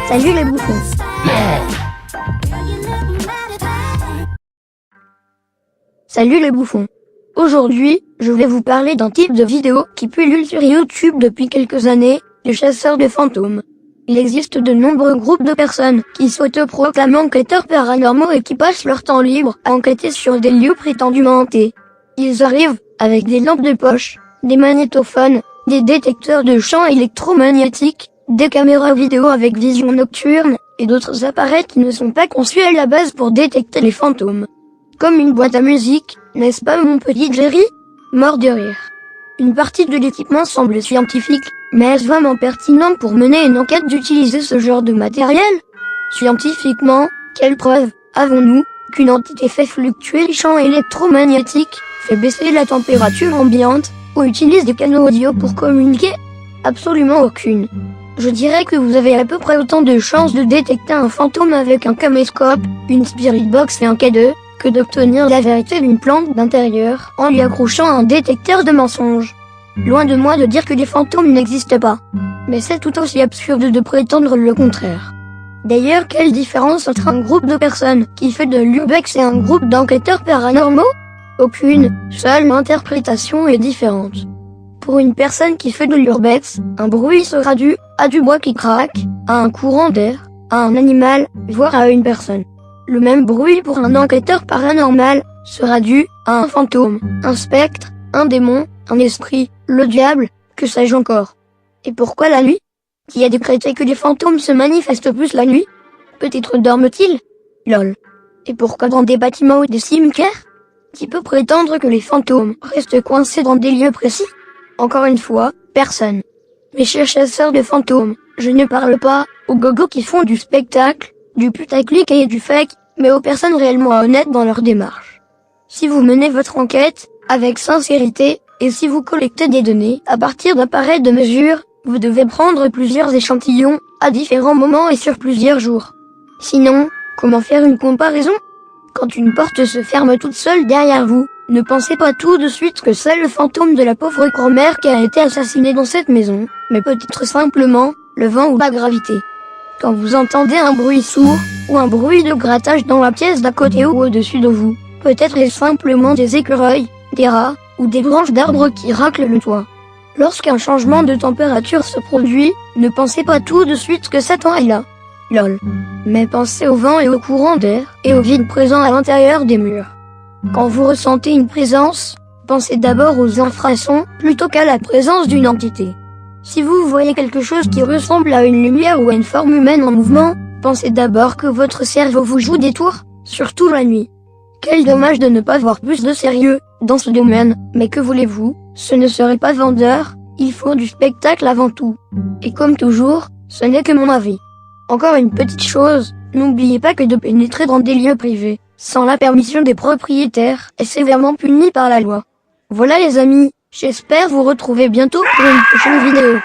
Salut les bouffons. Salut les bouffons. Aujourd'hui, je vais vous parler d'un type de vidéo qui pullule sur YouTube depuis quelques années, les chasseurs de fantômes. Il existe de nombreux groupes de personnes qui s'autoproclament enquêteurs paranormaux et qui passent leur temps libre à enquêter sur des lieux prétendument hantés. Ils arrivent avec des lampes de poche, des magnétophones, des détecteurs de champs électromagnétiques, des caméras vidéo avec vision nocturne, et d'autres appareils qui ne sont pas conçus à la base pour détecter les fantômes. Comme une boîte à musique, n'est-ce pas mon petit Jerry? Mort de rire. Une partie de l'équipement semble scientifique, mais est-ce vraiment pertinent pour mener une enquête d'utiliser ce genre de matériel? Scientifiquement, quelle preuve avons-nous qu'une entité fait fluctuer les champs électromagnétiques, fait baisser la température ambiante, ou utilise des canaux audio pour communiquer? Absolument aucune. Je dirais que vous avez à peu près autant de chances de détecter un fantôme avec un caméscope, une spirit box et un K2, que d'obtenir la vérité d'une plante d'intérieur en lui accrochant un détecteur de mensonges. Loin de moi de dire que les fantômes n'existent pas. Mais c'est tout aussi absurde de prétendre le contraire. D'ailleurs, quelle différence entre un groupe de personnes qui fait de l'urbex et un groupe d'enquêteurs paranormaux? Aucune, seule l'interprétation est différente. Pour une personne qui fait de l'urbex, un bruit sera dû à du bois qui craque, à un courant d'air, à un animal, voire à une personne. Le même bruit pour un enquêteur paranormal sera dû à un fantôme, un spectre, un démon, un esprit, le diable, que sais-je encore. Et pourquoi la nuit? Qui a décrété que les fantômes se manifestent plus la nuit? Peut-être dorment-ils? Lol. Et pourquoi dans des bâtiments ou des cimetières? Qui peut prétendre que les fantômes restent coincés dans des lieux précis? Encore une fois, personne. Mes chers chasseurs de fantômes, je ne parle pas aux gogos qui font du spectacle, du putaclic et du fake, mais aux personnes réellement honnêtes dans leur démarche. Si vous menez votre enquête avec sincérité, et si vous collectez des données à partir d'appareils de mesure, vous devez prendre plusieurs échantillons à différents moments et sur plusieurs jours. Sinon, comment faire une comparaison? Quand une porte se ferme toute seule derrière vous, ne pensez pas tout de suite que c'est le fantôme de la pauvre grand-mère qui a été assassinée dans cette maison, mais peut-être simplement le vent ou la gravité. Quand vous entendez un bruit sourd, ou un bruit de grattage dans la pièce d'à côté ou au-dessus de vous, peut-être est-ce simplement des écureuils, des rats, ou des branches d'arbres qui raclent le toit. Lorsqu'un changement de température se produit, ne pensez pas tout de suite que Satan est là. Lol. Mais pensez au vent et au courant d'air, et au vide présent à l'intérieur des murs. Quand vous ressentez une présence, pensez d'abord aux infrasons plutôt qu'à la présence d'une entité. Si vous voyez quelque chose qui ressemble à une lumière ou à une forme humaine en mouvement, pensez d'abord que votre cerveau vous joue des tours, surtout la nuit. Quel dommage de ne pas voir plus de sérieux dans ce domaine, mais que voulez-vous, ce ne serait pas vendeur, il faut du spectacle avant tout. Et comme toujours, ce n'est que mon avis. Encore une petite chose, n'oubliez pas que de pénétrer dans des lieux privés, sans la permission des propriétaires, est sévèrement puni par la loi. Voilà les amis, j'espère vous retrouver bientôt pour une prochaine vidéo.